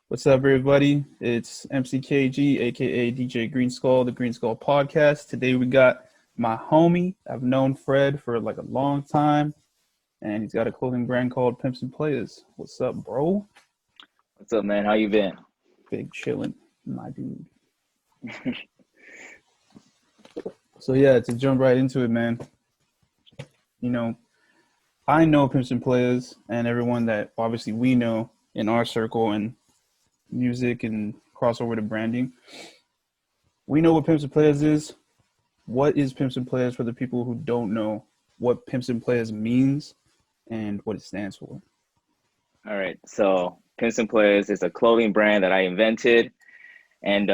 What's up, everybody? It's MCKG, aka DJ GreenSkull, the GreenSkull podcast. Today we got my homie. I've known Fred for like a long time, and he's got a clothing brand called Pimps and Playas. What's up, bro? What's up, man? How you been? Big chillin', my dude. So yeah, to jump right into it, man. You know, I know Pimps and Playas, and everyone that obviously we know in our circle and music and crossover to branding. We know what Pimps and Playas is. What is Pimps and Playas for the people who don't know what Pimps and Playas means and what it stands for? All right. So Pimps and Playas is a clothing brand that I invented. And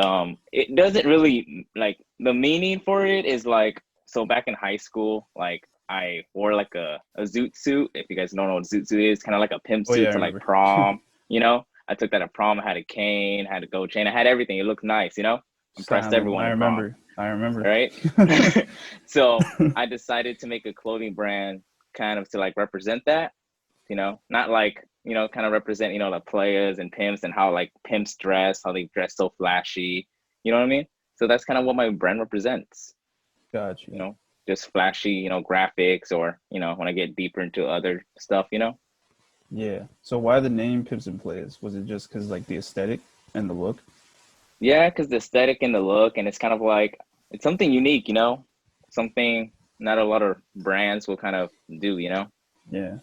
it doesn't really like the meaning for it is like, so back in high school, like I wore like a zoot suit. If you guys don't know what zoot suit is, kind of like a pimp Oh yeah, suit I to like remember. prom, you know? I took that to prom. I had a cane, had a gold chain. I had everything. It looked nice, you know? Impressed Styling. everyone I in prom, remember. I remember. right? So I decided to make a clothing brand kind of to like represent that, not like, kind of represent, the players and pimps and how like pimps dress, how they dress so flashy, you know what I mean? So that's kind of what my brand represents, Got you you. know, just flashy, graphics or, when I get deeper into other stuff. Yeah. So why the name Pimps and Playas? Was it just because like the aesthetic and the look? Yeah, because the aesthetic and the look, and it's kind of like, it's something unique, something not a lot of brands will kind of do. Yeah.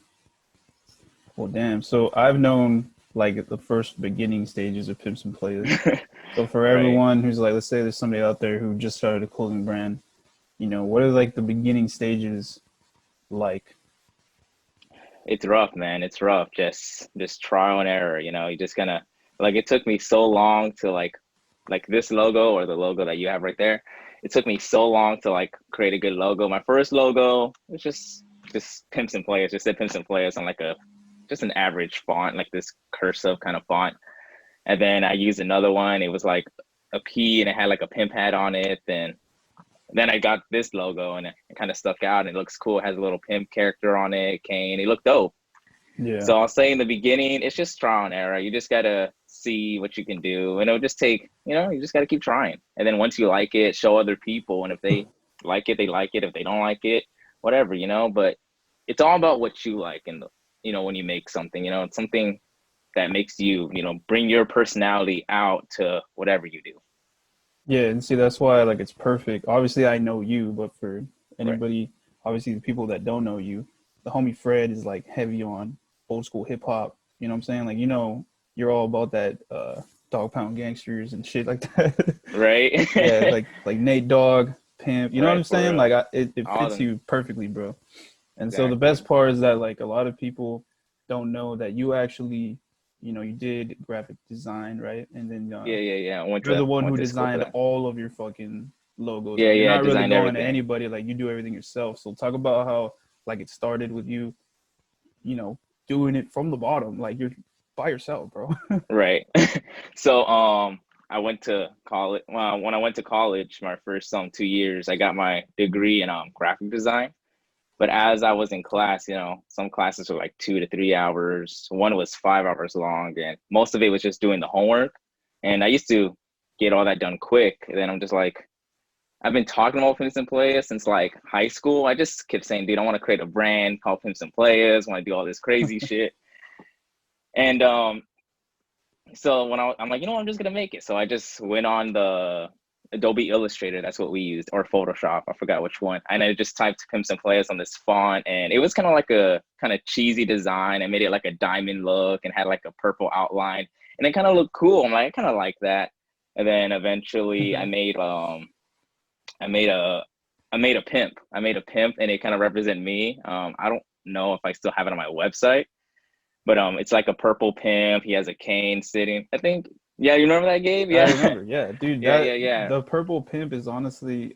Well, damn. So I've known like the first beginning stages of Pimps and Playas. So for Right. everyone who's like, let's say there's somebody out there who just started a clothing brand, what are like the beginning stages like? It's rough, man. It's rough. Just trial and error, You just gonna like it took me so long to like this logo or the logo that you have right there. It took me so long to like create a good logo. My first logo was just Pimps and Players, just said Pimps and Players on like a just an average font, like this cursive kind of font. And then I used another one. It was like a P and it had like a pimp hat on it. Then I got this logo and it kind of stuck out and it looks cool. It has a little pimp character on it, cane. It looked dope. Yeah. So I'll say in the beginning, it's just trial and error. You just gotta see what you can do, and it'll just take, you just gotta keep trying. And then once you like it, show other people, and if they like it, they like it. If they don't like it, whatever. But it's all about what you like, and when you make something, it's something that makes you, bring your personality out to whatever you do. Yeah, and see that's why like it's perfect. Obviously I know you, but for Right. anybody, obviously the people that don't know you, the homie Fred is like heavy on old school hip hop. You know what I'm saying? Like you're all about that dog pound gangsters and shit like that. Right. Yeah, like Nate Dogg, Pimp. You know what I'm Right. For saying? real. Like it All fits them. you perfectly, bro. And so the Exactly. best part is that like a lot of people don't know that you actually, you did graphic design, right? And then Yeah. Yeah. Yeah. I went you're the to one went who to school for designed that. all of your fucking logos. Yeah. Like you're Yeah. I not really designed going to everything. anybody. Like you do everything yourself. So talk about how like it started with you, doing it from the bottom. Like you're by yourself, bro. Right. So I went to college. Well, when I went to college, my first 2 years, I got my degree in graphic design. But as I was in class, some classes were like 2 to 3 hours. One was 5 hours long, and most of it was just doing the homework. And I used to get all that done quick. And then I'm just like, I've been talking about Pimps and Playas since like high school. I just kept saying, dude, I want to create a brand called Pimps and Playas. Want to do all this crazy shit. And so I'm like, I'm just gonna make it. So I just went on the Adobe Illustrator. That's what we used, or Photoshop. I forgot which one. And I just typed Pimps and Players on this font, and it was kind of like a kind of cheesy design. I made it like a diamond look and had like a purple outline, and it kind of looked cool. I'm like, I kind of like that. And then eventually, I made a I made a pimp. I made a pimp, and it kind of represent me. I don't know if I still have it on my website, but it's like a purple pimp. He has a cane sitting. I think. Yeah, you remember that game? I Yeah, remember. Yeah, dude. yeah, That yeah, yeah, the purple pimp is honestly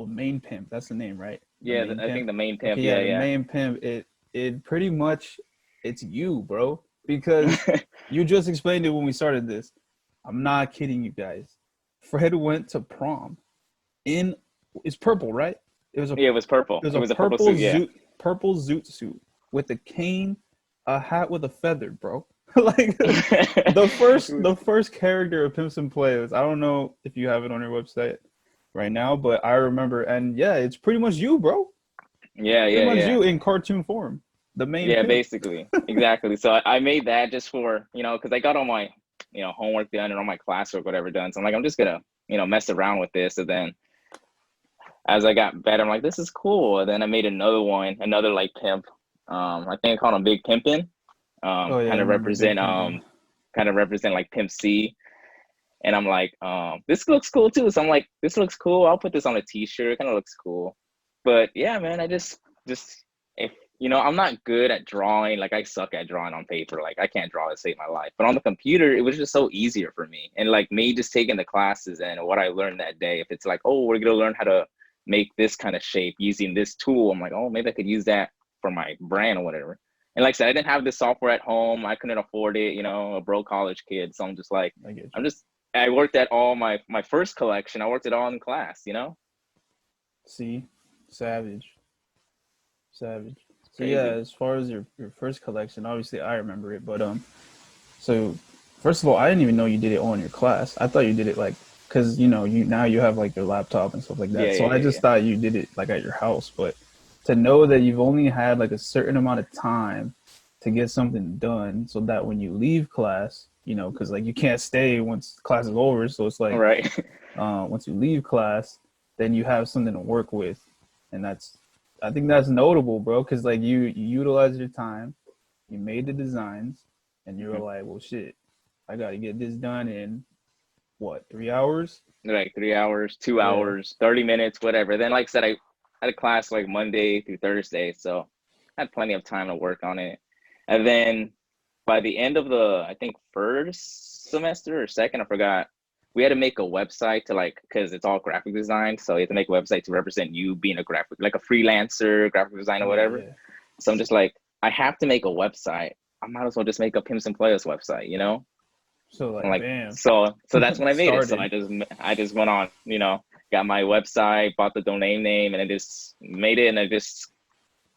main pimp. That's the name, right? The yeah. main I pimp. think the main Okay, pimp. yeah, Yeah, the yeah. main pimp. It pretty much it's you, bro. Because you just explained it when we started this. I'm not kidding you guys. Fred went to prom in it's purple, right? It was a Yeah, it was purple. it was It a was a purple suit. Yeah, purple zoot suit with a cane, a hat with a feather, bro. Like the first character of Pimps and Players. I don't know if you have it on your website right now, but I remember, and yeah, it's pretty much you, bro. Yeah, Pretty yeah, much yeah. you in cartoon form, the main Yeah, pimp. basically. Exactly. So I made that just for, because I got all my, homework done and all my classwork, whatever done. So I'm like, I'm just gonna, mess around with this. And then as I got better, I'm like, this is cool. And then I made another one, another like pimp. I think I called him Big Pimpin'. Oh yeah, I Kind of remember Big represent Pimpin'. like Pimp C. And I'm like, this looks cool too. So I'm like, this looks cool. I'll put this on a t-shirt. It kind of looks cool. But yeah, man, I just if I'm not good at drawing. Like I suck at drawing on paper. Like I can't draw to save my life. But on the computer, it was just so easier for me. And like me just taking the classes and what I learned that day, if it's like, oh, we're gonna learn how to make this kind of shape using this tool, I'm like, oh, maybe I could use that for my brand or whatever. And like I said, I didn't have this software at home. I couldn't afford it, a broke college kid. So I'm just like, I get I'm you. just I worked at all my first collection. I worked it all in class. See, savage, savage. It's So yeah, crazy. as far as your first collection, obviously I remember it, but so first of all, I didn't even know you did it on your class. I thought you did it like because you now you have like your laptop and stuff like Yeah, that. So yeah, I yeah, just yeah. thought you did it like at your house, but to know that you've only had like a certain amount of time to get something done, so that when you leave class, because like you can't stay once class is over, so it's All like right. once you leave class, then you have something to work with, and I think that's notable, bro, because like you utilize your time, you made the designs, and you were Mhm. like, well, shit, I got to get this done in what 3 hours? Like 3 hours, two Yeah, hours, 30 minutes, whatever. Then, like I said, I had a class like Monday through Thursday, so I had plenty of time to work on it. And then by the end of the, I think first semester or second, I forgot. We had to make a website to like, because it's all graphic design, so you have to make a website to represent you being a graphic, like a freelancer, graphic designer, yeah, whatever. yeah. So I'm just like, I have to make a website. I might as well just make a Pimps and Playas website. So I'm like, like, bam, so that's when I made it. So started. I just went on, got my website, bought the domain name, and I just made it. And I just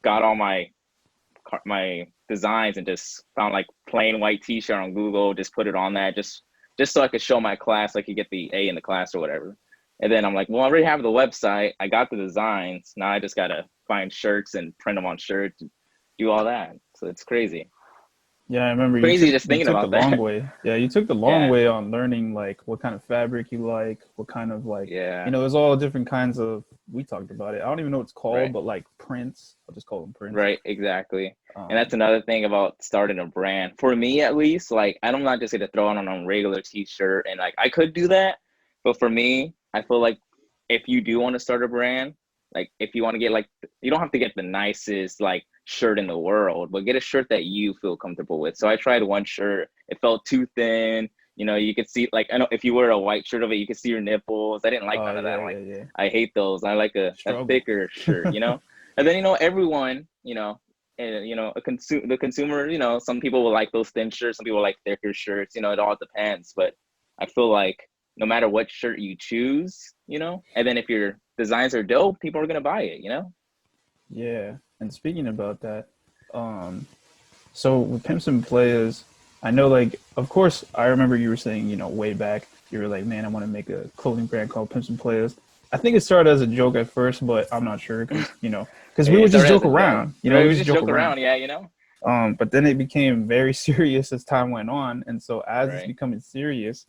got all my designs and just found like plain white T-shirt on Google, just put it on that, just so I could show my class, so I could get the A in the class or whatever. And then I'm like, well, I already have the website. I got the designs. Now I just gotta find shirts and print them on shirts, and do all that. So it's crazy. Yeah, I remember you Crazy took just you thinking took the about long that. way. Yeah, you took the long Yeah. way on learning like what kind of fabric you like, what kind of like, Yeah. there's all different kinds of. We talked about it. I don't even know what it's called, Right. but like prints. I'll just call them prints. Right, exactly. And that's Um, another thing about starting a brand. For me, at least, like I'm not just gonna throw it on a regular t-shirt and like I could do that, but for me, I feel like if you do want to start a brand, like if you want to get like you don't have to get the nicest like shirt in the world, but get a shirt that you feel comfortable with. So I tried one shirt, it felt too thin. You could see like I know if you wear a white shirt of it, you could see your nipples. I didn't like oh none of that. yeah, I'm yeah, like, yeah. I hate those. I like a Struggle. thicker shirt. And then everyone, and the consumer, some people will like those thin shirts, some people like thicker shirts. It all depends. But I feel like no matter what shirt you choose, and then if your designs are dope, people are gonna buy it. Yeah. And speaking about that, um, so with Pimps and Playas, I know like of course I remember you were saying, way back, you were like, man, I want to make a clothing brand called Pimps and Playas. I think it started as a joke at first, but I'm not sure because we It would just started as joke a joke. around, Right? we We just just joke joke around. around, yeah, But then it became very serious as time went on, and so as it's right. becoming serious,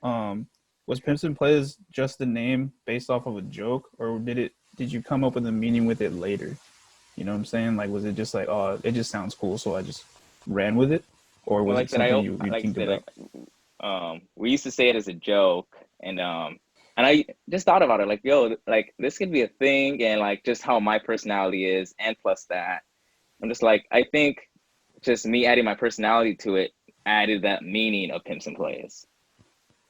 um, was Pimps and Playas just a name based off of a joke, or did you come up with a meaning with it later? You know what I'm saying? Like, was it just like, oh, it just sounds cool, so I just ran with it, or Well, was it something you like I think said, about? we used to say it as a joke, and I just thought about it, like, yo, like this could be a thing, and like just how my personality is, and plus that, I'm just like, I think just me adding my personality to it added that meaning of Pimps and Players.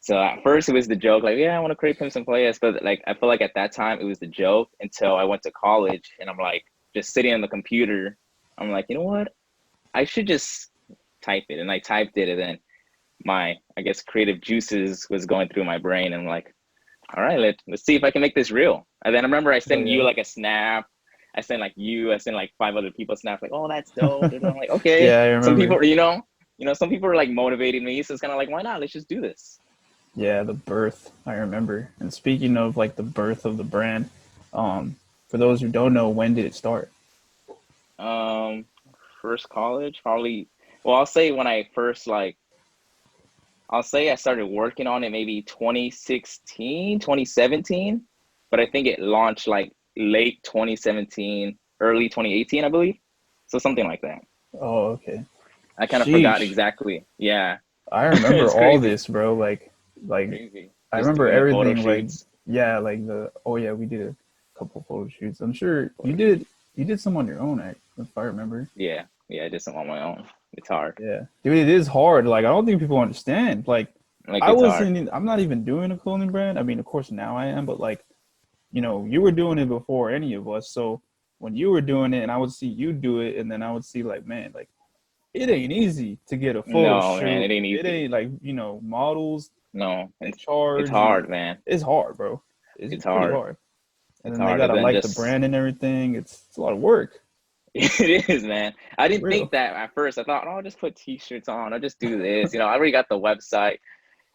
So at first it was the joke, like, yeah, I want to create Pimps and Players, but like I feel like at that time it was the joke until I went to college, and I'm like just sitting on the computer, I'm like, you know what, I should just type it, and I typed it, and then my I guess creative juices was going through my brain, and I'm like, all right, let's see if I can make this real. And then I remember I Oh sent you yeah, like a snap. I sent like five other people snaps like, oh, that's dope. And I'm like, okay. yeah, I Some remember. people, some people are like motivating me, so it's kind of like, why not? Let's just do this. Yeah, the birth, I remember. And speaking of like the birth of the brand, for those who don't know, when did it start? Um, First college, probably. Well, I'll say when I first like, I'll say I started working on it maybe 2016, 2017, but I think it launched like late 2017, early 2018, I believe. So something like that. Oh, okay. I kind of forgot Sheesh. exactly. Yeah, I remember it's all crazy, this, bro. Like crazy. I Just remember doing the photo everything. Like, shoots. yeah, like oh yeah, we did a couple photo shoots. I'm sure Photo shoots. you did some on your own, if I remember. Yeah, yeah, I did some on my own. It's hard. Yeah, dude, it is hard. Like, I don't think people understand. Like, Like it's hard. I'm not even doing a clothing brand. I mean, of course now I am, but like, you were doing it before any of us. So when you were doing it, and I would see you do it, and then I would see like, man, like it ain't easy to get a photo No, man, shoot. it ain't It easy. ain't like, models, No, they it's charge, and hard, man. it's hard, bro. It's It's pretty hard. hard. And It's then they hard. And gotta then like the just brand and everything. It's a lot of work, it is, man. I for didn't think real. that at first. I thought, oh, I'll just put t-shirts on. I'll just do this. I already got the website.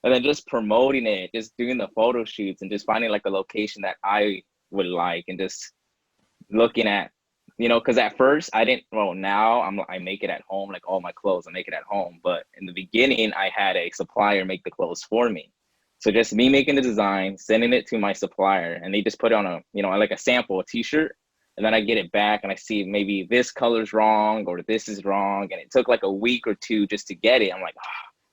And then just promoting it, just doing the photo shoots and just finding like a location that I would like and just looking at, because at first I didn't, well, now I make it at home, like all my clothes, I make it at home. But in the beginning, I had a supplier make the clothes for me. So just me making the design, sending it to my supplier, and they just put it on like a sample, a t-shirt. And then I get it back and I see maybe this color's wrong or this is wrong. And it took like a week or two just to get it. I'm like,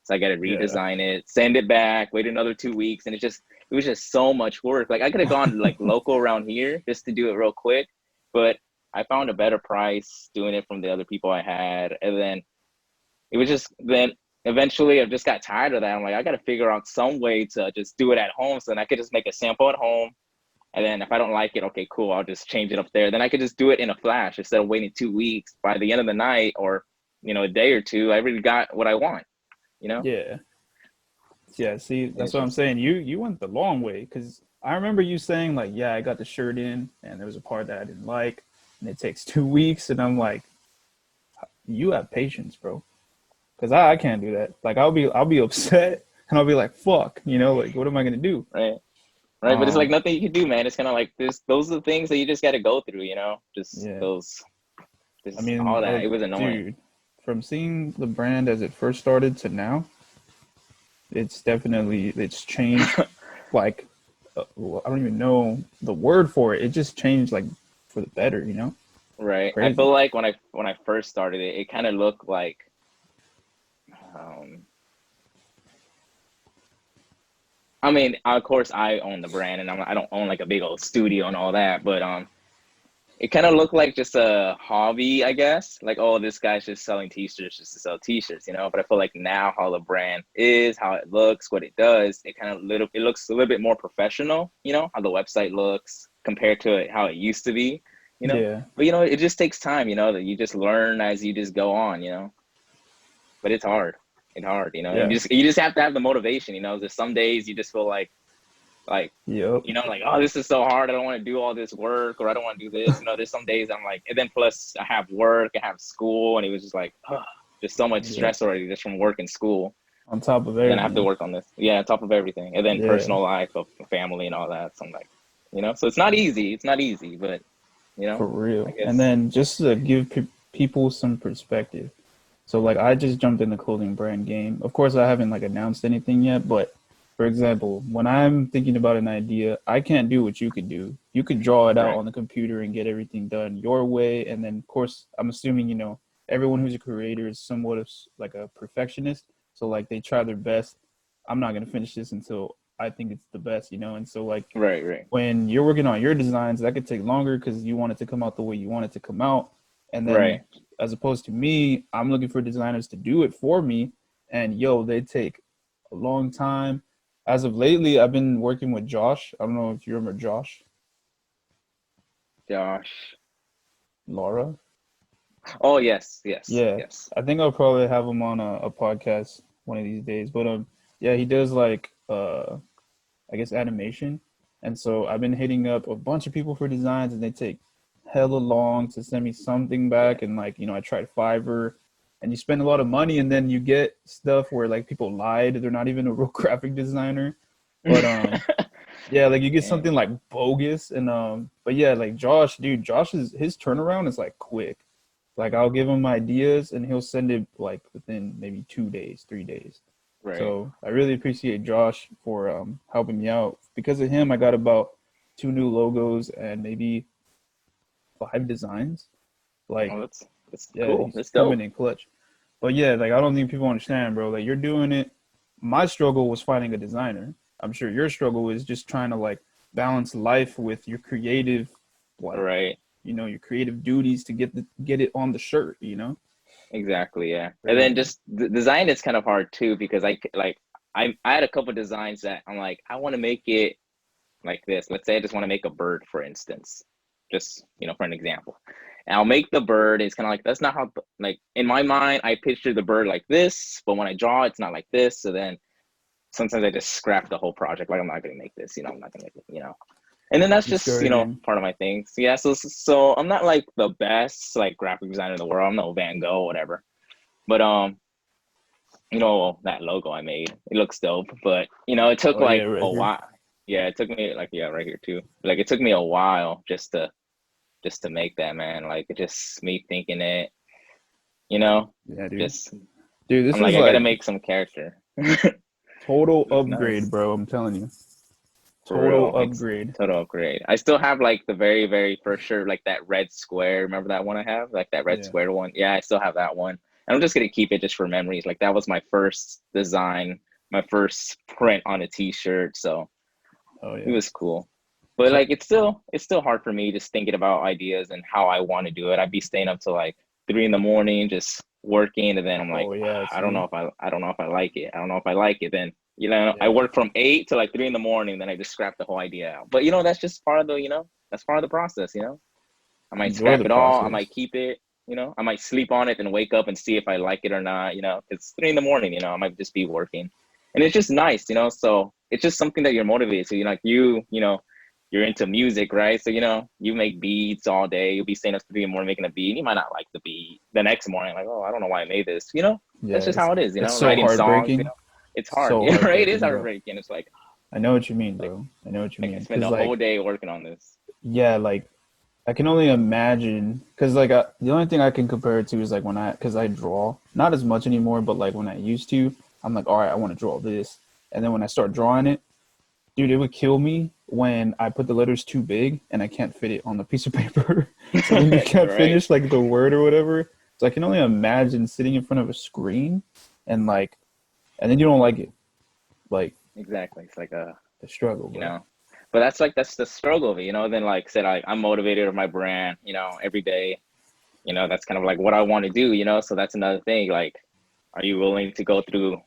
so I got to Yeah, redesign it, send it back, wait another 2 weeks. And it was just so much work. Like I could have gone like local around here just to do it real quick, but I found a better price doing it from the other people I had. And then it was just, then eventually I just got tired of that. I'm like, I got to figure out some way to just do it at home. So then I could just make a sample at home. And then if I don't like it, okay, cool, I'll just change it up there. Then I could just do it in a flash instead of waiting 2 weeks. By the end of the night or, a day or two, I really got what I want, you know? yeah, yeah. See, And that's it's what I'm just, saying. You went the long way because I remember you saying like, yeah, I got the shirt in, and there was a part that I didn't like, and it takes 2 weeks, and I'm like, you have patience, bro. Because I can't do that. Like, I'll be upset, and I'll be like, fuck, like what am I gonna do? right? Right. But it's like Um, nothing you can do, man. It's kind of like this, those are the things that you just got to go through, just yeah. those, I just all mean, that. It was annoying. dude, from seeing the brand as it first started to now, it's changed. Like, I don't even know the word for it. It just changed like for the better. Right. I Crazy. feel like when I first started it, it kind of looked like, um, I mean, of course I own the brand and I don't own like a big old studio and all that, but it kind of looked like just a hobby, I guess. Like, oh, this guy's just selling t-shirts just to sell t-shirts. But I feel like now how the brand is, how it looks, what it does, it looks a little bit more professional, how the website looks compared to how it used to be, you know. Yeah. But it just takes time, that you just learn as you just go on. But it's hard. It's hard. And Yeah. you just have to have the motivation. There's some days you just feel like Yep. like, oh, this is so hard, I don't want to do all this work, or I don't want to do this. There's some days I'm like, and then plus I have work, I have school, and it was just like, oh, just so much Yep. stress already just from work and school. On top of And then I have to everything. work on this, yeah, on top of everything, and then Yeah. personal life of family and all that. So I'm like, so it's not easy, but For I real. And guess. then just to give people some perspective. So like I just jumped in the clothing brand game. Of course, I haven't like announced anything yet, but for example, when I'm thinking about an idea, I can't do what you could do. You could draw it out Right. on the computer and get everything done your way. And then, of course, I'm assuming, everyone who's a creator is somewhat of like a perfectionist. So like they try their best. I'm not gonna finish this until I think it's the best. And so like Right. when you're working on your designs, that could take longer because you want it to come out the way you want it to come out. And then Right. as opposed to me, I'm looking for designers to do it for me. And they take a long time. As of lately, I've been working with Josh. I don't know if you remember Josh, Josh. Laura. Oh, yes, yes, Yeah, yes. I think I'll probably have him on a podcast one of these days. But yeah, he does like I guess animation. And so I've been hitting up a bunch of people for designs, and they take hella long to send me something Yeah. back. And like I tried Fiverr, and you spend a lot of money, and then you get stuff where like people lied, they're not even a real graphic designer. But yeah, like you get Yeah, something like bogus, and but yeah, like Josh, dude, Josh is his turnaround is like quick. Like I'll give him ideas and he'll send it like within maybe 2 days, 3 days. right. So I really appreciate Josh for helping me out. Because of him, I got about two new logos and maybe five designs. Oh, Like, that's yeah, cool. he's That's coming dope. in clutch. But yeah, like I don't think people understand, bro. Like you're doing it. My struggle was finding a designer. I'm sure your struggle is just trying to like balance life with your creative, like Right. your creative duties to get it on the shirt. Exactly. Yeah. And then Crazy. just the design is kind of hard too because I had a couple designs that I'm like I want to make it like this. Let's say I just want to make a bird, for instance, just for an example. And I'll make the bird. It's kind of like that's not how like in my mind I picture the bird like this, but when I draw, it's not like this. So then sometimes I just scrap the whole project. Like I'm not gonna make this. I'm not gonna make it. And then that's just Discouraging. part of my thing. So yeah, so I'm not like the best like graphic designer in the world. I'm no Van Gogh, or whatever. But that logo I made, it looks dope. But it took Oh yeah, like right a here. while. Yeah, it took me like yeah, right here too. Like it took me a while just to make that, man. Like it just me thinking it, you know, Yeah, dude. just Dude, this I'm like is I gotta like make some character. total It's upgrade, nice. bro. I'm telling you. For Total real. It's upgrade. total upgrade. I still have like the very, very first shirt, like that red square. Remember that one I have? Like that red Yeah. square one. Yeah, I still have that one. And I'm just gonna keep it just for memories. Like that was my first design, my first print on a t-shirt. So Oh it yeah. was cool. But So like it's still hard for me just thinking about ideas and how I want to do it. I'd be staying up till like 3 in the morning just working, and then I'm like, oh yeah, I don't know see? if I don't know if I like it. I don't know if I like it. Then I Yeah. work from 8 to like 3 in the morning, then I just scrap the whole idea out. But that's just part of the that's part of the process. I might Enjoy scrap the it all, I might process. keep it, I might sleep on it and wake up and see if I like it or not. It's 3 in the morning, I might just be working. And it's just nice. So it's just something that you're motivated to, like you're into music, right? So, you make beats all day. You'll be staying up 3 in the morning making a beat. And you might not like the beat the next morning, like, oh, I don't know why I made this. Yeah, That's just how it is, it's so writing songs, heartbreaking. it's hard. So Yeah, right? It is heartbreaking, bro. heartbreaking. It's I know what you mean, like, bro. I know what you like I mean. spent Cause a whole like, day working on this. yeah, like I can only imagine. Cause like the only thing I can compare it to is like cause I draw, not as much anymore, but like when I used to, I'm like, all right, I want to draw this, and then when I start drawing it, dude, it would kill me when I put the letters too big and I can't fit it on the piece of paper. So then you can't Right? finish like the word or whatever. So I can only imagine sitting in front of a screen and like, and then you don't like it, like Exactly. It's like a the struggle, you bro. know but that's the struggle of it. Then like I said, I'm motivated of my brand, every day. That's kind of like what I want to do. So that's another thing. Like, are you willing to go through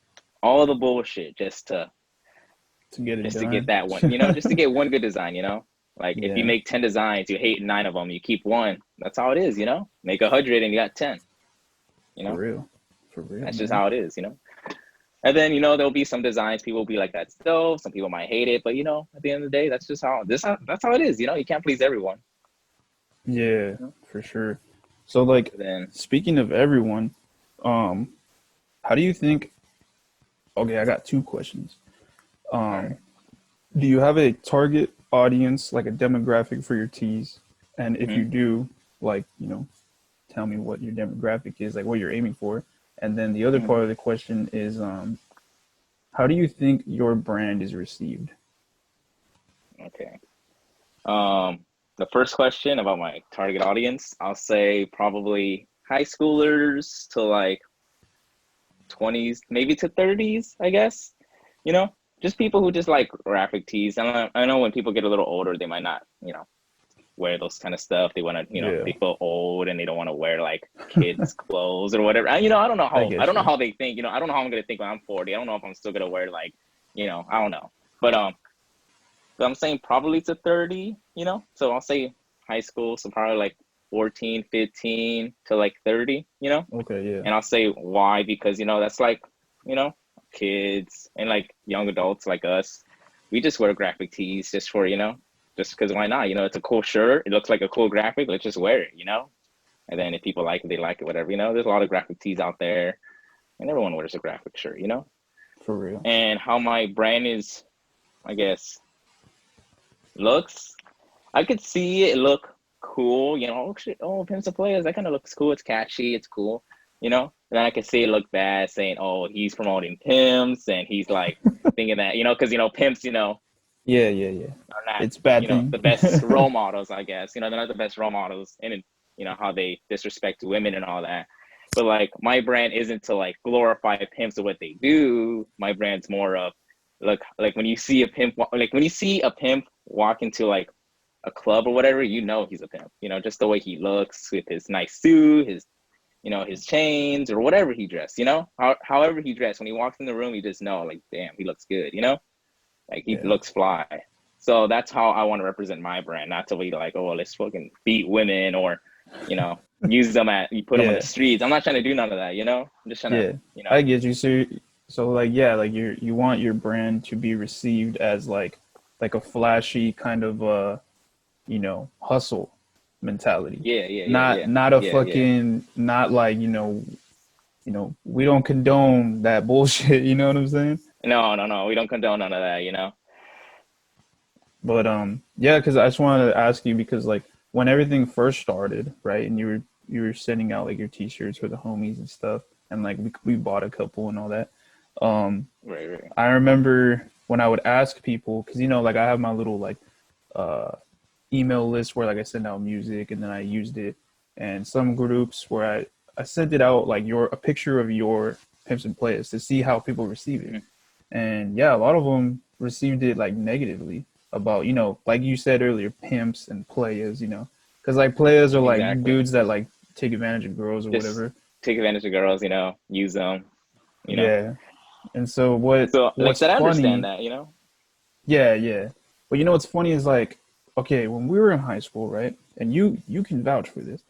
all the bullshit To get it just to get done. that one, just to get one good design. Like if you Yeah, make 10 designs, you hate 9 of them, you keep one. That's how it is. Make 100 and you got 10. you for know real, for real, that's just man. how it is. And then there'll be some designs people will be like that's dope. Some people might hate it, but at the end of the day, that's just that's how it is. You can't please everyone. Yeah, You know? for sure. So like, Then speaking of everyone, um, how do you think? Okay, I got two questions. all Um, right. do you have a target audience, like a demographic for your teas? And if Mm-hmm. you do, like, tell me what your demographic is, like what you're aiming for. And then the other Mm-hmm. part of the question is, how do you think your brand is received? Okay. Um, the first question about my target audience, I'll say probably high schoolers to like 20s, maybe to 30s, I guess. You know, just people who just like graphic tees. I know when people get a little older, they might not, wear those kind of stuff. They want to, Yeah, they feel old and they don't want to wear like kids' clothes or whatever. I don't know I I get don't know you. how they think. I don't know how I'm gonna think when I'm 40. I don't know if I'm still gonna wear like, I don't know. But I'm saying probably to 30. So I'll say high school, so probably like 14, 15 to like 30. Okay, yeah. And I'll say why because that's like, you know, kids and like young adults like us. We just wear graphic tees just because why not? It's a cool shirt. It looks like a cool graphic. Let's just wear it. And then if people like it, they like it, whatever. There's a lot of graphic tees out there, and everyone wears a graphic shirt. For real. And how my brand is, I guess, looks, I could see it look cool. Oh shit, oh Pimps and Playas, that kind of looks cool. It's catchy, it's cool. And then I could see it look bad, saying, oh, he's promoting pimps, and he's like thinking that, because pimps, Yeah. are not, It's bad thing. the best role models, I guess. They're not the best role models in, how they disrespect women and all that. But like my brand isn't to like glorify pimps or what they do. My brand's more of, look, like when you see a pimp, walk into like a club or whatever, he's a pimp. Just the way he looks with his nice suit, his chains or whatever he dressed. However he dressed, when he walks in the room, you just know, like, damn, he looks good. Like he Yeah. looks fly. So that's how I want to represent my brand, not to be like, oh, let's fucking beat women or, use them you put them on the streets. I'm not trying to do none of that, I'm just trying to, I get you. So like, yeah, like you want your brand to be received as like a flashy kind of hustle mentality. Not a fucking, not like, we don't condone that bullshit, you know what I'm saying? No, we don't condone none of that, But yeah, because I just wanted to ask you, because like when everything first started, right, and you were sending out like your t-shirts for the homies and stuff, and like we bought a couple and all that. Right. I remember when I would ask people, because like I have my little like email list where like I send out music, and then I used it, and some groups where I sent it out like a picture of your Pimps and Playas to see how people receive it. And yeah, a lot of them received it like negatively about, like you said earlier, pimps and players, because like players are like Exactly. dudes that like take advantage of girls or Just whatever. take advantage of girls, use them, Yeah. And so So like what's that, I funny, understand that, yeah. But what's funny is like, okay, when we were in high school, right? And you can vouch for this.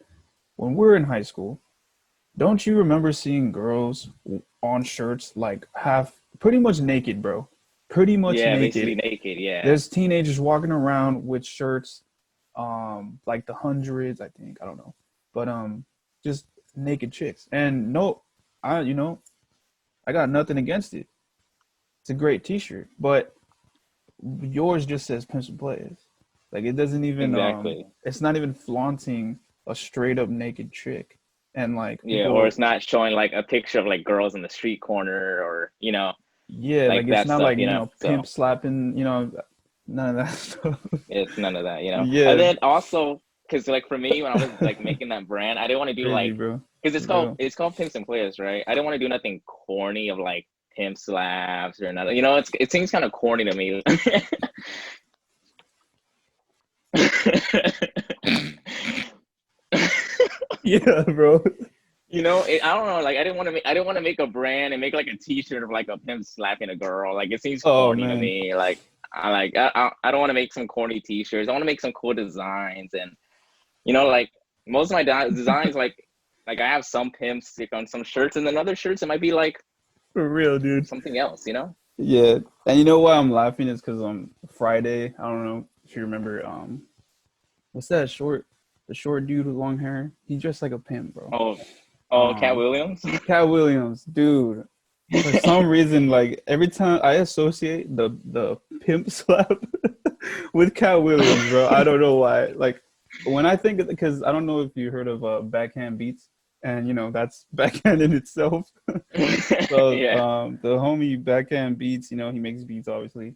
When we were in high school, don't you remember seeing girls on shirts like half, pretty much naked, bro? Pretty much Yeah, naked. basically naked, yeah. There's teenagers walking around with shirts, like the hundreds, I think, I don't know, but just naked chicks. And no, I got nothing against it. It's a great T-shirt, but yours just says Pimps and Players. Like it doesn't even, Exactly. it's not even flaunting a straight up naked chick. And like Yeah, or people, it's not showing like a picture of like girls in the street corner or yeah, like like it's that not stuff, like, So pimp slapping, none of that stuff. it's none of that, And Yeah, then also, because like for me, when I was like making that brand, I didn't want to do crazy, like, bro. because For real. it's called Pimps and Players, right? I didn't want to do nothing corny of like pimp slaps or nothing. It seems kind of corny to me. Yeah, bro. I don't know. Like, I didn't want to make a brand and make like a T-shirt of like a pimp slapping a girl. Like, it seems Oh corny to man, me. Like, I don't want to make some corny T-shirts. I want to make some cool designs, and like most of my designs, like I have some pimp stick on some shirts, and then other shirts it might be like for real, dude. something else. Yeah, and you know why I'm laughing is because on Friday, I don't know if you remember, what's that the short dude with long hair? He dressed like a pimp, bro. Cat Williams. Cat Williams, dude. For some reason, like every time I associate the pimp slap with Cat Williams, bro. I don't know why. Like when I think of, because I don't know if you heard of backhand beats, and that's backhand in itself. So Yeah. the homie backhand beats, he makes beats obviously,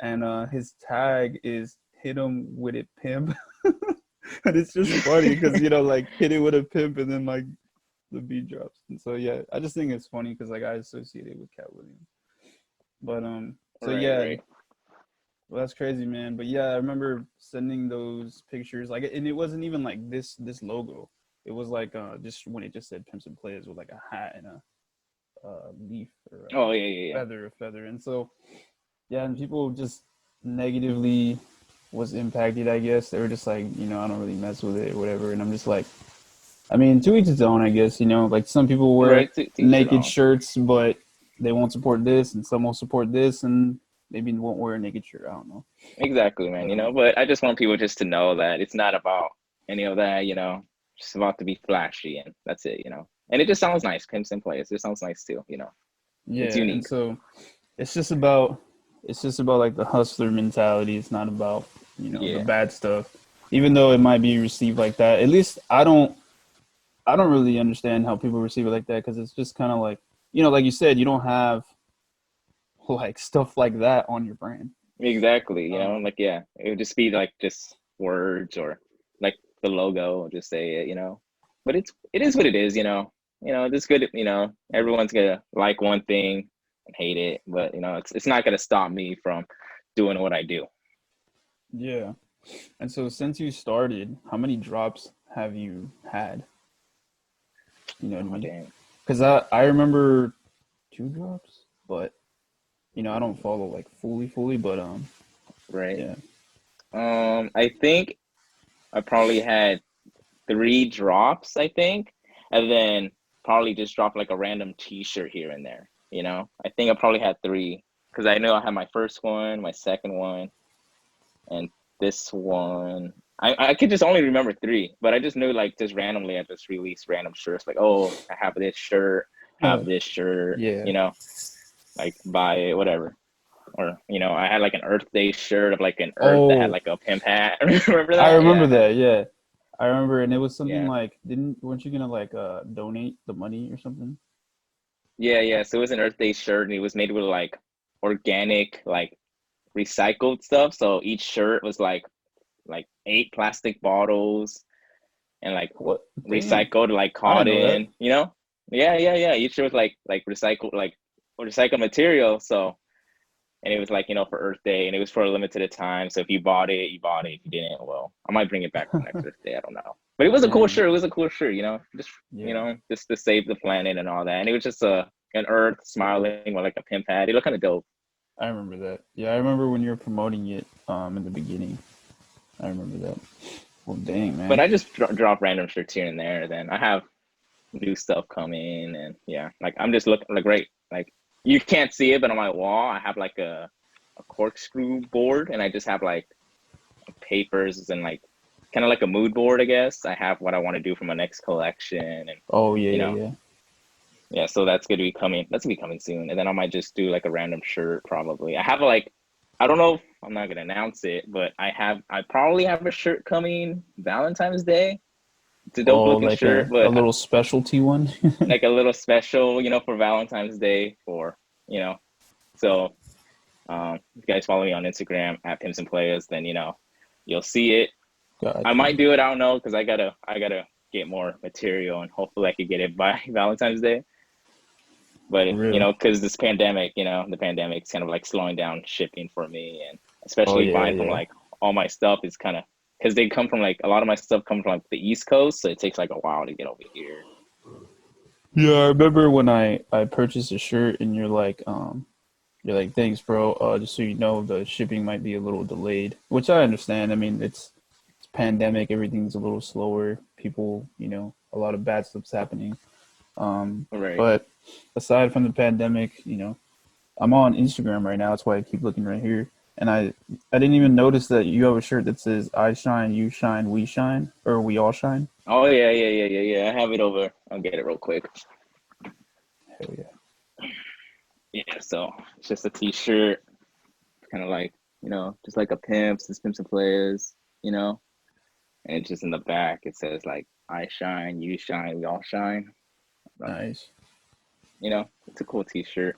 and his tag is hit him with it pimp, and it's just funny because like hit it with a pimp and then like the beat drops. And so yeah, I just think it's funny because like I associate it with Cat Williams. But so yeah, Right. well that's crazy, man. But yeah, I remember sending those pictures like, and it wasn't even like this logo. It was like just when it just said Pimps and Players with like a hat and a leaf or a feather. And so yeah, and people just negatively was impacted, I guess. They were just like, I don't really mess with it or whatever. And I'm just like, I mean, to each his own, I guess. Like some people wear Right. To naked shirts, but they won't support this, and some will support this, and maybe won't wear a naked shirt. I don't know. Exactly, man. But But I just want people just to know that it's not about any of that. just about to be flashy, and that's it, you know. And it just sounds nice. Pimps and Playas. It sounds nice too, you know. It's Yeah, and unique. so it's just about like the hustler mentality. It's not about, the Yeah, bad stuff. Even though it might be received like that. At least I don't really understand how people receive it like that, because it's just kind of like, like you said, you don't have like stuff like that on your brand. exactly. You know, Um, like yeah, it would just be like just words or like the logo, just say it, you know. But it is what it is, you know. You know, it's good. You know, everyone's gonna like one thing and hate it, but you know, it's not gonna stop me from doing what I do. yeah. And so since you started, how many drops have you had? You know what I Oh mean? dang, Because I remember 2 drops, but I don't follow like fully, but right? yeah. I think I probably had 3 drops, I think, and then probably just dropped like a random T-shirt here and there. You know, I think I probably had three because I know I had my first one, my second one, and this one. I could just only remember three, but I just knew like just randomly I just released random shirts like, oh, I have this shirt, have this shirt, Yeah. you know, like buy it, whatever. Or you know, I had like an Earth Day shirt of like an Earth that had Oh, like a pimp hat. Remember I that? remember Yeah, that. Yeah, I remember, and it was something yeah. like, didn't weren't you gonna like donate the money or something? Yeah, yeah. So it was an Earth Day shirt, and it was made with like organic, like recycled stuff. So each shirt was like 8 plastic bottles and like What? Dang, recycled like I didn't know that. cotton. You know? Yeah, yeah, yeah. Each shirt was like recycled like recycled material. So and it was like for Earth Day, and it was for a limited time. So if you bought it, you bought it. If you didn't, well, I might bring it back for next Earth Day. I don't know. But it was a cool Dang. shirt. It was a cool shirt. Just Yeah, just to save the planet and all that. And it was just an Earth smiling with like a pimp hat. It looked kind of dope. I remember that. Yeah, I remember when you were promoting it in the beginning. I remember that. Well, dang, But man. I just drop random shirts here and there. Then I have new stuff coming, and yeah, like I'm just looking like right, like you can't see it, but on my wall I have like a corkscrew board, and I just have like papers and like kind of like a mood board, I guess. I have what I want to do for my next collection, and Oh yeah, you know, yeah, yeah. yeah. So that's gonna be coming. That's gonna be coming soon, and then I might just do like a random shirt probably. I have like I don't know if I'm not gonna announce it, but I probably have a shirt coming Valentine's Day. It's a dope Oh, looking like shirt, a but little specialty one. like a little special, for Valentine's Day for, so if you guys follow me on Instagram at Pimps and Playas, then you'll see it. I Gotcha. might do it, I don't know, because I gotta get more material and hopefully I could get it by Valentine's Day. But For real. because this pandemic, the pandemic's kind of like slowing down shipping for me, and Oh especially yeah, buying from yeah. like all my stuff is kind of because they come from like a lot of my stuff comes from like the East Coast, so it takes like a while to get over here. Yeah, I remember when I purchased a shirt and you're like, thanks, bro. Just so you know, the shipping might be a little delayed, which I understand. I mean, it's pandemic, everything's a little slower. People, a lot of bad stuff's happening. Right. But aside from the pandemic, I'm on Instagram right now. That's why I keep looking right here. And I didn't even notice that you have a shirt that says "I shine, you shine, we shine," or "We all shine." Oh yeah, yeah, yeah, yeah, yeah. I have it over. I'll get it real quick. Hell yeah. Yeah, so it's just a t-shirt, kind of like, just like a pimps, this pimps and players, you know, and it's just in the back. It says like, I shine, you shine, we all shine. Nice. It's a cool t-shirt.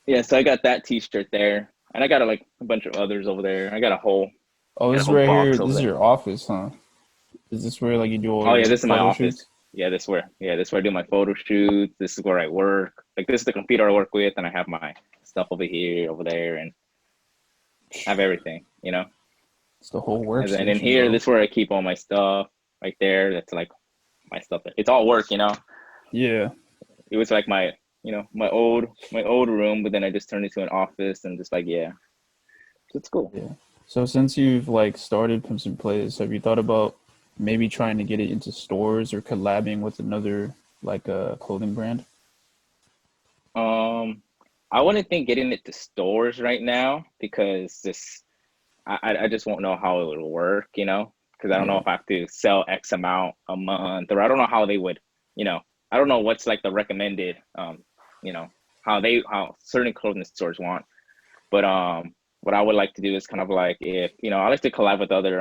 Yeah, so I got that t-shirt there, and I got like a bunch of others over there. Oh, I got this a is whole right here. box over This is there. your office, huh? Is this where like you do all Oh yeah, your this is my photo office. shoots? Yeah, this is where I do my photo shoots. This is where I work. Like this is the computer I work with, and I have my stuff over here, over there, and I have everything. It's the whole And then in workstation, here, bro. this is where I keep all my stuff. Right there, that's like my stuff. It's all work. Yeah. It was like my old room, but then I just turned it into an office, and just like yeah, it's cool. Yeah. So since you've like started Pimps and Plays, have you thought about maybe trying to get it into stores or collabing with another like a clothing brand? Um, I wouldn't think getting it to stores right now because I just won't know how it would work. because I don't know Yeah. if I have to sell X amount a month, or I don't know how they would, you know, I don't know what's like the recommended, you know, how certain clothing stores want. But what I would like to do is kind of like, if I like to collab with other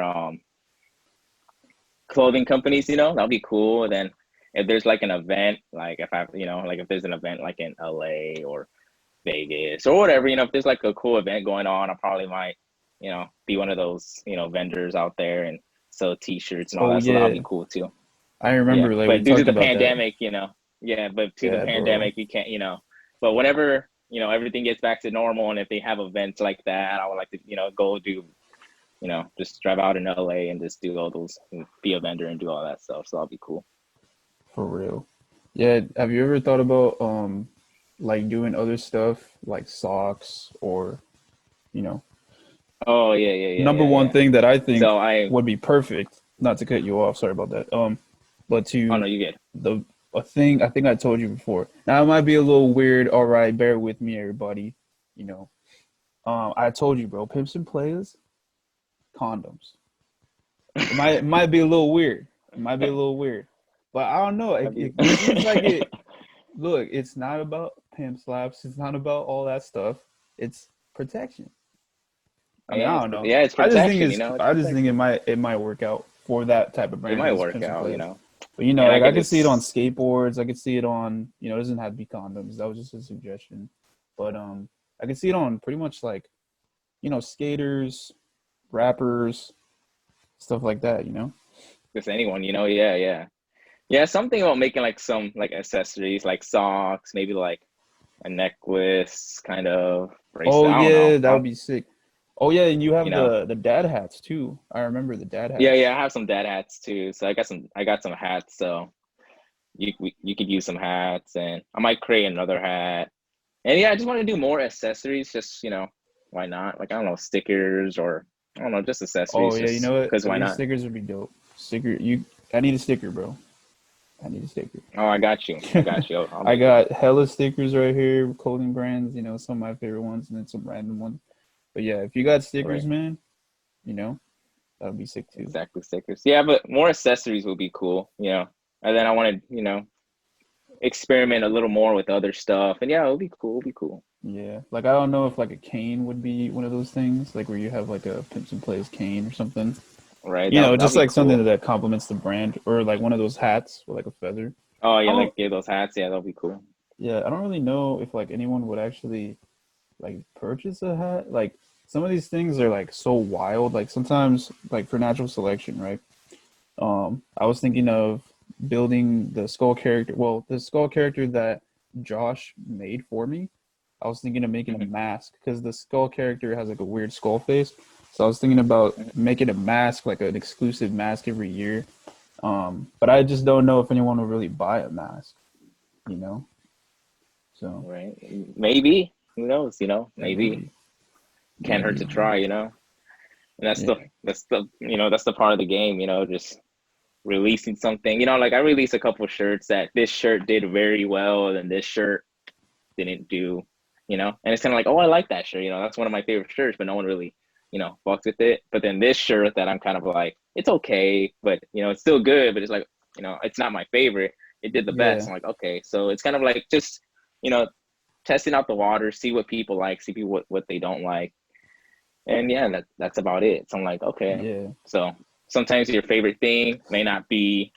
clothing companies, that'd be cool. And then if there's like an event, like if I, like if there's an event like in LA or Vegas or whatever, if there's like a cool event going on, I probably might, be one of those, vendors out there and sell t-shirts and all Oh that. So that'll yeah, be cool too. I Yeah. remember like we But due to talked the about that. pandemic, yeah, but to the Yeah, bro. pandemic, you can't, but whenever, everything gets back to normal and if they have events like that, I would like to, go do, just drive out in LA and just do all those, be a vendor and do all that stuff. So that'll be cool. For real. Yeah, have you ever thought about like doing other stuff like socks or, you know, Oh, yeah, yeah, yeah, number yeah, one yeah. thing that I think So would be perfect, not to cut you off, sorry about that. But oh to no, you get the a thing I think I told you before. Now it might be a little weird, all right, bear with me everybody, you know. I told you, bro, pimps and players, condoms. It might be a little weird. It might be a little weird. But I don't know. It, That'd be it, it seems like it. Look, it's not about pimp slaps. It's not about all that stuff. It's protection. I mean, I don't know. yeah, it's I just think protection, it's I just think protection. it might work out for that type of It brand might as work pimps and out, players. But and I like I could could see it on just skateboards. I could see it on, it doesn't have to be condoms. That was just a suggestion. But I could see it on pretty much like, skaters, rappers, stuff like that. just anyone, yeah, yeah. Yeah, something about making like some like accessories, like socks, maybe like a necklace, kind of Oh bracelet. I don't yeah, know. that would be sick. Oh yeah, and you You have know, the dad hats too. I remember the dad yeah, hats. yeah. I have some dad hats too, so I got some hats. So you could use some hats, and I might create another hat. And yeah, I just want to do more accessories. Just why not? Like I don't know, stickers or I don't know, just Oh accessories. yeah, you Just know what? because why Your not? stickers would be dope. I need a sticker, bro. I need a sticker. Oh, I got you. I got you. I'll I make it. got hella stickers right here, clothing brands, some of my favorite ones and then some random ones. But yeah, if you got stickers, Right. man, you know, that would be sick too. Exactly, stickers. Yeah, but more accessories would be cool, And then I want to, experiment a little more with other stuff. And yeah, it'll be cool. It'll be cool. Yeah. Like I don't know if like a cane would be one of those things, like where you have like a Pimps and Plays cane or something. Right. That'll Just be like something cool. that complements the brand or like one of those hats with like a feather. Oh I yeah, don't like get those hats. Yeah, that'll be cool. yeah, I don't really know if like anyone would actually like purchase a hat. Like some of these things are like so wild. Like sometimes like for natural selection, right? I was thinking of building the skull character. Well, the skull character that Josh made for me. I was thinking of making a Hmm. mask because the skull character has like a weird skull face. So I was thinking about Hmm. making a mask, like an exclusive mask every year. But I just don't know if anyone will really buy a mask, you know? So Right. Maybe. Who knows? yeah, Maybe. maybe, Can't hurt maybe, to try. And yeah, that's the part of the game. Just releasing something. Like I released a couple shirts that this shirt did very well, and this shirt didn't do. And it's kind of like, oh, I like that shirt. That's one of my favorite shirts, but no one really, fucks with it. But then this shirt that I'm kind of like, it's okay, but it's still good. But it's like, it's not my favorite. It did the best. yeah, I'm like, okay, so it's kind of like just, you know, testing out the water, see what people like, see people what they don't like, and yeah, that's about it. So I'm like, okay, yeah, so sometimes your favorite thing may not be,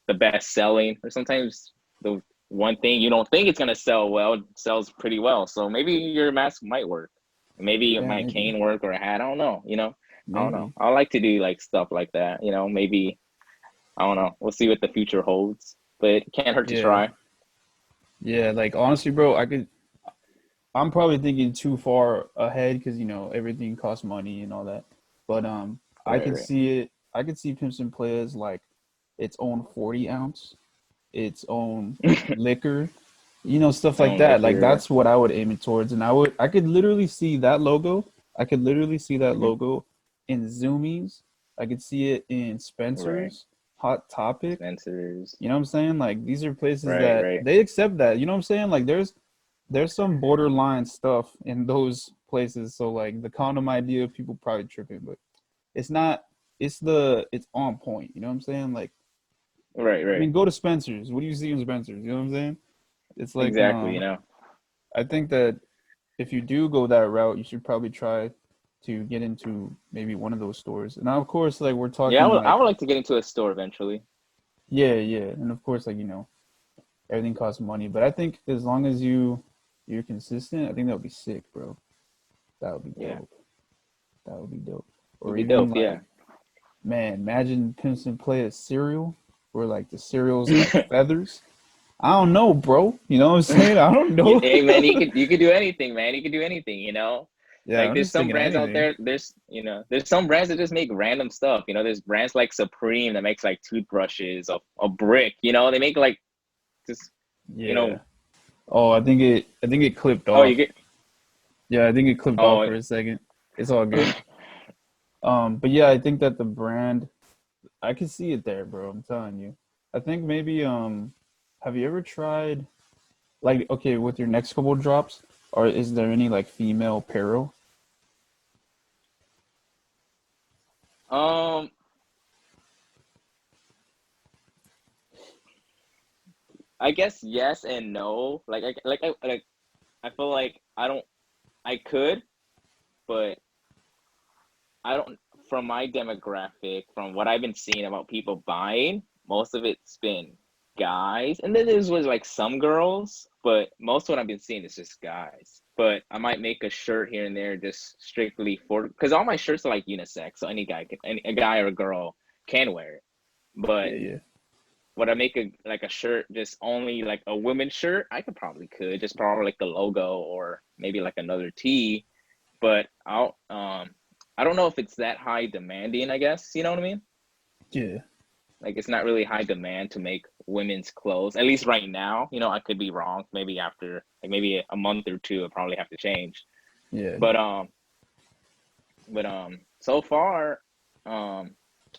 the best selling, or sometimes the one thing you don't think it's gonna sell well sells pretty well. So maybe your mask might work, maybe it yeah, might maybe, cane work or a hat. I don't know. I don't know. maybe, I like to do like stuff like that. Maybe I don't know. We'll see what the future holds, but it can't hurt to yeah, try. yeah. Like honestly, bro, I'm probably thinking too far ahead because everything costs money and all that. But I Right, could right. see it. I could see Pimps and Players like its own 40 ounce, its own liquor, stuff like Own that. Like liquor. that's what I would aim it towards, and I could literally see that logo. I could literally see that Hmm. logo in Zoomies. I could see it in Right. Spencer's, Hot Topic. Dispensers. You know what I'm saying? Like these are places Right, that right. they accept that. You know what I'm saying? Like there's some borderline stuff in those places. So like the condom idea, people probably tripping, but it's not. it's on point. You know what I'm saying? Like, Right, I right. mean, go to Spencer's. What do you see in Spencer's? You know what I'm saying? It's like, Exactly, you know. I think that if you do go that route, you should probably try to get into maybe one of those stores. And now, of course, like we're Yeah, talking I like, would like to get into a store eventually. yeah, yeah, and of course, like everything costs money. But I think as long as you're consistent, I think that would be sick, bro. That would be Yeah. dope. That would be dope. It'd Or be even dope, yeah. like, man, imagine Pimps and play a cereal where like the cereal's like feathers. I don't know, bro. You know what I'm saying? I don't know. Hey man, you could do anything, man. You could do anything, you know. Yeah, Like I'm there's just some thinking of brands out anything. there. There's some brands that just make random stuff. You know, there's brands like Supreme that makes like toothbrushes, a brick. You know, they make like just you Yeah. know. Oh, I think it clipped Oh, you off. get. Yeah, I think it clipped off Oh, for a second. It's all good. But yeah, I think that the brand, I can see it there, bro. I'm telling you. I think maybe have you ever tried like okay with your next couple drops, or is there any like female apparel? um, I guess yes and no. I feel like I don't. I could, but I don't, from my demographic, from what I've been seeing about people buying, most of it's been guys. And then there's was like some girls, but most of what I've been seeing is just guys. But I might make a shirt here and there just strictly for, because all my shirts are like unisex, so a guy or a girl can wear it. But Yeah, yeah. would I make a shirt just only like a women's shirt? Could just probably like the logo or maybe like another tee, but I don't know if it's that high demanding, I guess, you know what I mean? Yeah. Like it's not really high demand to make women's clothes, at least right now. You know, I could be wrong. Maybe after like maybe a month or two, it probably have to change. Yeah. But so far, I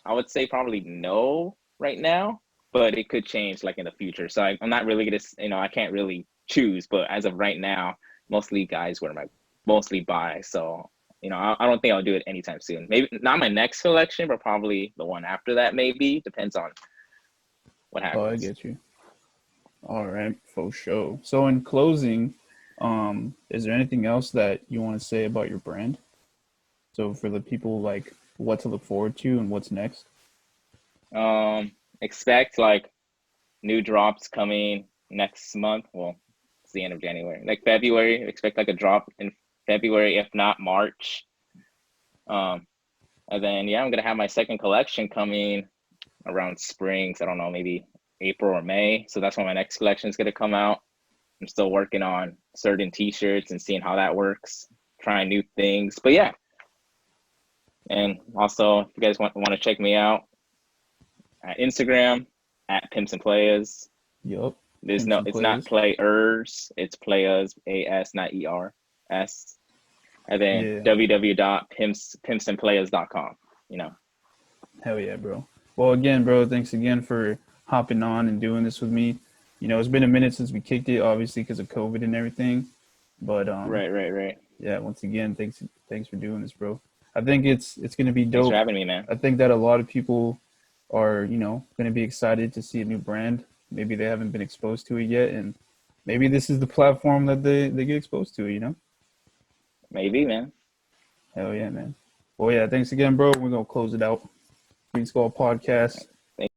would say probably no right now, but it could change like in the future. So I'm not really gonna, I can't really choose. But as of right now, mostly guys wear my mostly buy. So I don't think I'll do it anytime soon. Maybe not my next collection, but probably the one after that. Maybe depends on what Oh, I happens. get you. All right, for sure. So in closing, is there anything else that you want to say about your brand? So for the people like what to look forward to and what's next? Expect like new drops coming next month. Well, it's the end of January. Like February, expect like a drop in February, if not March. Um, and then yeah, I'm gonna have my second collection coming around spring. So I don't know, maybe April or May. So that's when my next collection is gonna come out. I'm still working on certain t-shirts and seeing how that works, trying new things. But yeah. And also if you guys want to check me out at Instagram at Pimps and Playas. Yup. There's Pimps no, and it's not players. players, it's Playas, AS, not ERS. And then Yeah. www.pimpsandplayas.com, you know. Hell yeah, bro. Well, again, bro, thanks again for hopping on and doing this with me. It's been a minute since we kicked it, obviously because of COVID and everything. But Right, right, right. yeah, once again, thanks for doing this, bro. I think it's gonna be Thanks for dope. having me, man. I think that a lot of people are, gonna be excited to see a new brand. Maybe they haven't been exposed to it yet, and maybe this is the platform that they get exposed to it. Maybe, man. Hell yeah, man. Well, yeah, thanks again, bro. We're gonna close it out. GreenSkull podcast.